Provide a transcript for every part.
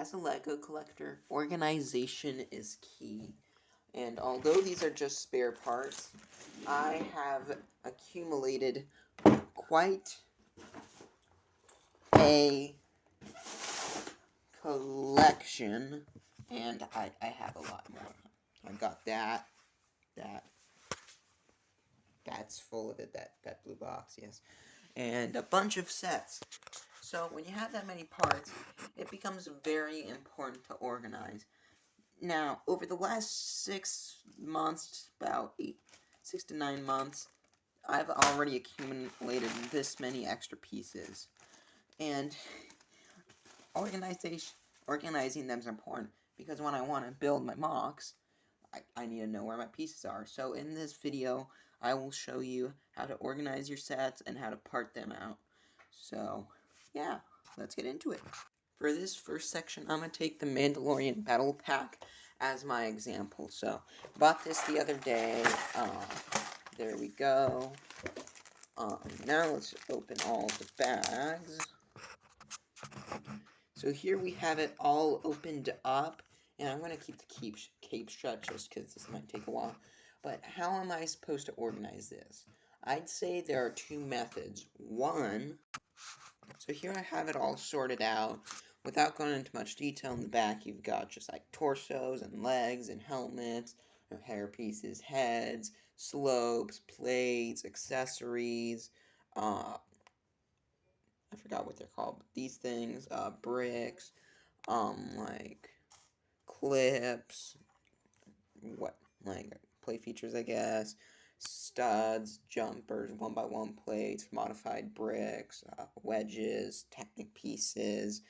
As a Lego collector, organization is key. And although these are just spare parts, I have accumulated quite a collection. And I have a lot more. I've got that's full of it, that blue box, yes. And a bunch of sets. So when you have that many parts, it becomes very important to organize. Now, over the last 6 months, about 6 to 9 months, I've already accumulated this many extra pieces. And organizing them is important, because when I want to build my mocks, I need to know where my pieces are. So in this video, I will show you how to organize your sets and how to part them out. So, yeah, let's get into it. For this first section, I'm going to take the Mandalorian Battle Pack as my example. So, bought this the other day. There we go. Now let's open all the bags. So here we have it all opened up. And I'm going to keep the cape shut just because this might take a while. But how am I supposed to organize this? I'd say there are two methods. One, so here I have it all sorted out. Without going into much detail, in the back you've got just like torsos and legs and helmets, hair pieces, heads, slopes, plates, accessories, I forgot what they're called, but these things, bricks, like clips, like play features, I guess, studs, jumpers, 1x1 plates, modified bricks, wedges, Technic pieces.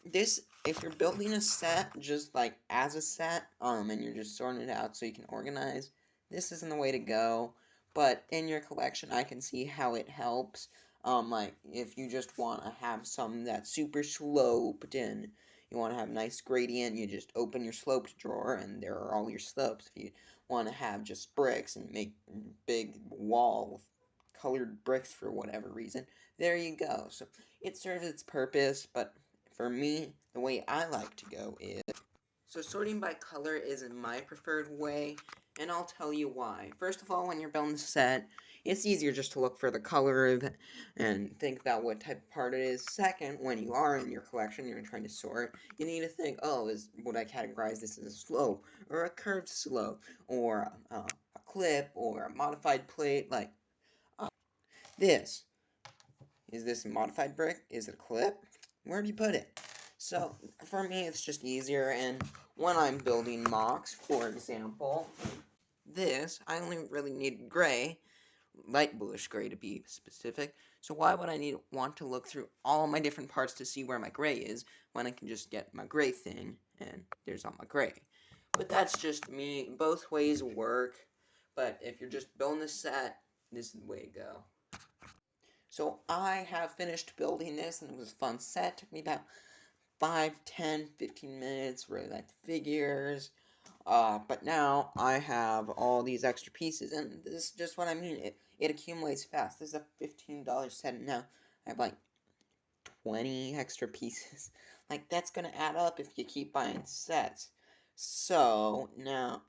This, if you're building a set just like as a set, and you're just sorting it out so you can organize, this isn't the way to go. But in your collection, I can see how it helps. Like if you just want to have some that's super sloped and you want to have nice gradient, you just open your sloped drawer and there are all your slopes. If you want to have just bricks and make big wall with colored bricks for whatever reason, there you go. So it serves its purpose, but for me, the way I like to go is... So sorting by color is my preferred way, and I'll tell you why. First of all, when you're building a set, it's easier just to look for the color of it and think about what type of part it is. Second, when you are in your collection, you're trying to sort, you need to think, oh, would I categorize this as a slope, or a curved slope, or a clip, or a modified plate, like this. Is this a modified brick? Is it a clip? Where do you put it? So, for me, it's just easier, and when I'm building mocks, for example, this, I only really need gray, light bluish gray to be specific, so why would I want to look through all my different parts to see where my gray is, when I can just get my gray thing, and there's all my gray. But that's just me. Both ways work, but if you're just building a set, this is the way to go. So I have finished building this, and it was a fun set. It took me about 5, 10, 15 minutes, really like the figures. But now I have all these extra pieces, and this is just what I mean. It accumulates fast. This is a $15 set, and now I have like 20 extra pieces. Like, that's gonna add up if you keep buying sets. So, now,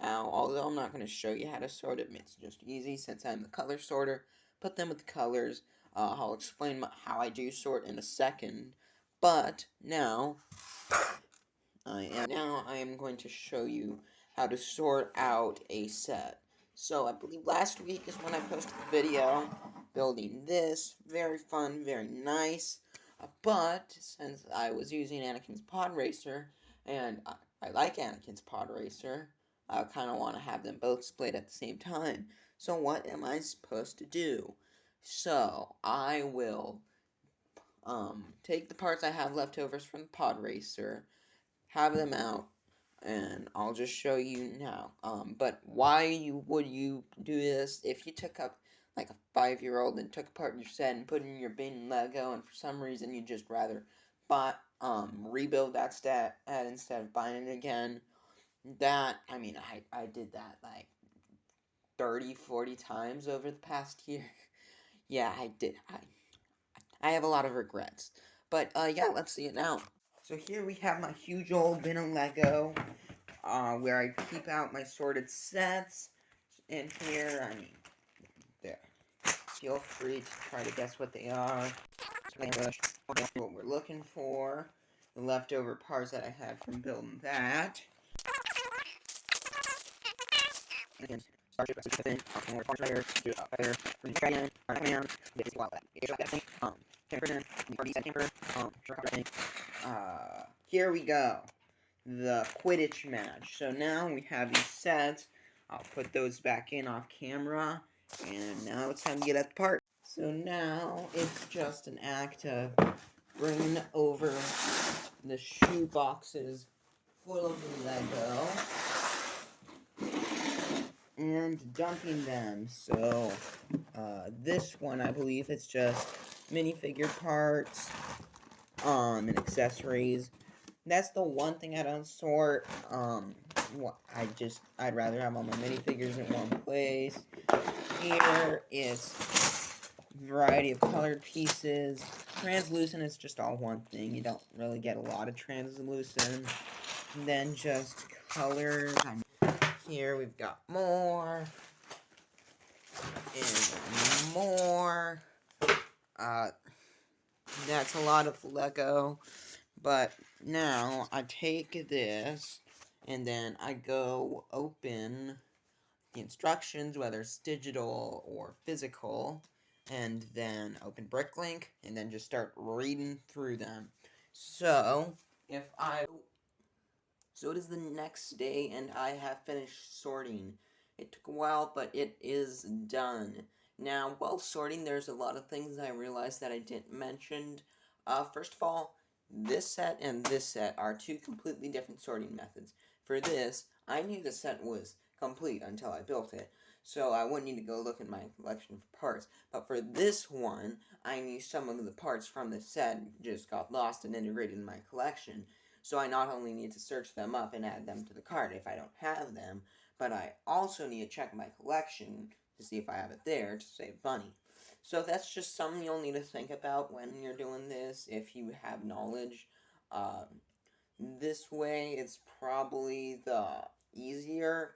although I'm not going to show you how to sort it, it's just easy since I'm the color sorter. Put them with the colors. I'll explain how I do sort in a second. But now I am going to show you how to sort out a set. So I believe last week is when I posted the video building this. Very fun, very nice. But since I was using Anakin's Pod Racer, and I like Anakin's Pod Racer, I kind of want to have them both split at the same time. So what am I supposed to do? So I will take the parts I have leftovers from the Pod Racer, have them out, and I'll just show you now. But why would you do this if you took up like a 5-year-old and took apart your set and put it in your bin Lego, and for some reason you'd just rather rebuild that set instead of buying it again? I did that like 30, 40 times over the past year. Yeah, I did. I have a lot of regrets. But, yeah, let's see it now. So here we have my huge old bin of Lego, where I keep out my sorted sets. And here, I mean, there. Feel free to try to guess what they are. What we're looking for. The leftover parts that I had from building that. And Starship Pacific, more parts layer, fire, dragon, man, this is wild. Camper, here we go. The Quidditch match. So now we have these sets. I'll put those back in off camera. And now it's time to get at the part. So now it's just an act of bringing over the shoe boxes full of Lego and dumping them. So this one, I believe, it's just minifigure parts and accessories. That's the one thing I don't sort. I'd rather have all my minifigures in one place. Here is a variety of colored pieces. Translucent is just all one thing. You don't really get a lot of translucent. And then just colors. Here we've got more. And more. That's a lot of Lego. But now I take this and then I go open the instructions, whether it's digital or physical, and then open Bricklink and then just start reading through them. So it is the next day and I have finished sorting. It took a while, but it is done. Now, while sorting, there's a lot of things I realized that I didn't mention. First of all, this set and this set are two completely different sorting methods. For this, I knew the set was complete until I built it, so I wouldn't need to go look in my collection for parts. But for this one, I knew some of the parts from the set just got lost and integrated in my collection. So I not only need to search them up and add them to the cart if I don't have them, but I also need to check my collection to see if I have it there to save money. So that's just something you'll need to think about when you're doing this if you have knowledge. This way it's probably the easier,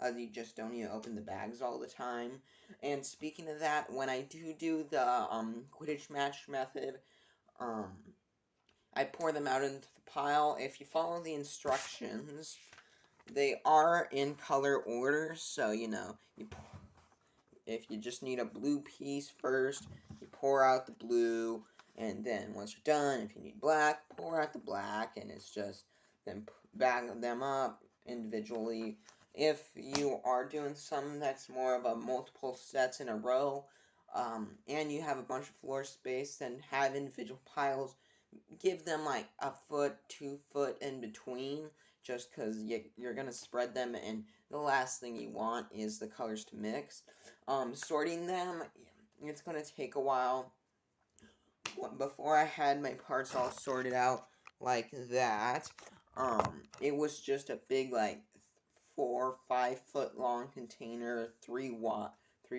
as you just don't need to open the bags all the time. And speaking of that, when I do the Quidditch match method, I pour them out into the pile. If you follow the instructions, they are in color order, so if you just need a blue piece first, you pour out the blue, and then once you're done, if you need black, pour out the black, and it's just then bag them up individually. If you are doing something that's more of a multiple sets in a row, and you have a bunch of floor space, then have individual piles. Give them like a foot, 2 foot in between, just because you're going to spread them, and the last thing you want is the colors to mix. Sorting them, it's going to take a while. Before I had my parts all sorted out like that, it was just a big, like, 4 or 5 foot long container, 3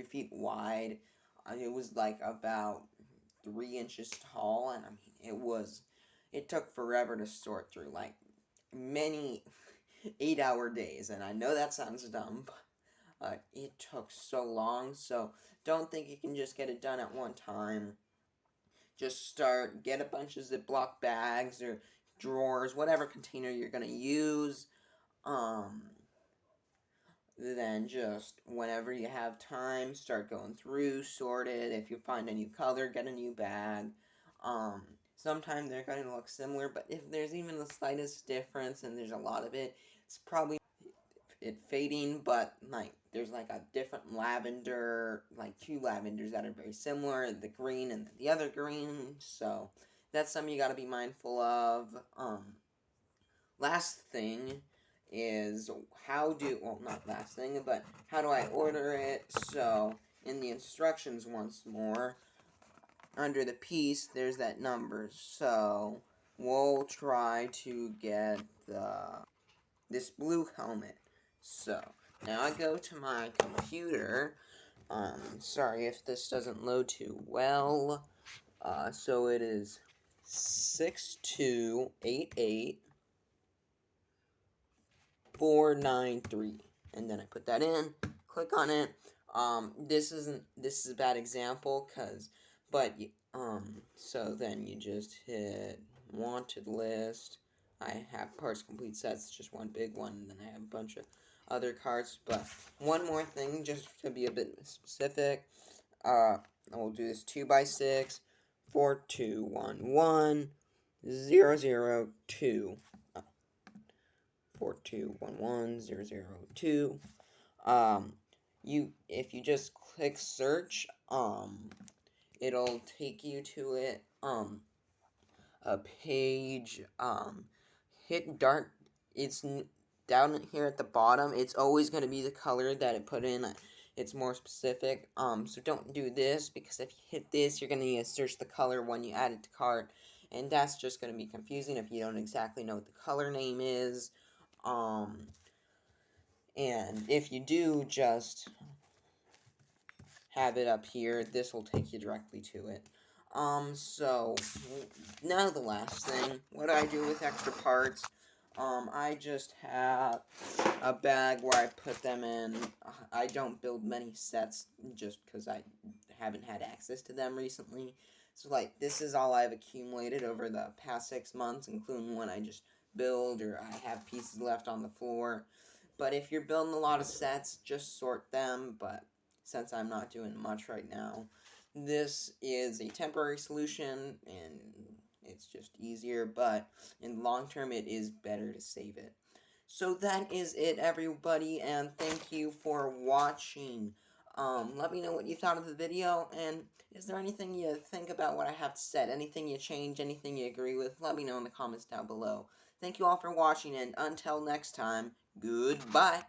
feet wide. It was like about 3 inches tall, and I mean, it took forever to sort through, like, many 8-hour days, and I know that sounds dumb, but it took so long, so don't think you can just get it done at one time. Just get a bunch of Ziploc bags or drawers, whatever container you're gonna use, then just whenever you have time, start going through, sort it. If you find a new color, get a new bag. Sometimes they're going to look similar, but if there's even the slightest difference and there's a lot of it, it's probably it fading, but like there's like a different lavender, like 2 lavenders that are very similar, the green and the other green, so that's something you got to be mindful of. Last thing is not last thing, but how do I order it? So in the instructions once more, under the piece, there's that number. So we'll try to get this blue helmet. So now I go to my computer. Sorry if this doesn't load too well. So it is 6288493, and then I put that in, click on it. This is a bad example, so then you just hit wanted list. I have parts complete sets, just one big one, and then I have a bunch of other cards. But one more thing, just to be a bit specific, we'll do this 2x6, 4211002. 4211002. If you just click search, it'll take you to a page. Hit dark. It's down here at the bottom. It's always going to be the color that it put in. It's more specific. So don't do this, because if you hit this, you're going to need to search the color when you add it to cart, and that's just going to be confusing if you don't exactly know what the color name is. And if you do just have it up here, this will take you directly to it. So now the last thing, what do I do with extra parts? I just have a bag where I put them in. I don't build many sets just because I haven't had access to them recently. So, like, this is all I've accumulated over the past 6 months, including when I just build or I have pieces left on the floor. But if you're building a lot of sets, just sort them. But since I'm not doing much right now, this is a temporary solution, and it's just easier, but in the long term, it is better to save it. So that is it, everybody, and thank you for watching. Let me know what you thought of the video, and is there anything you think about what I have said? Anything you change, anything you agree with? Let me know in the comments down below. Thank you all for watching, and until next time, goodbye.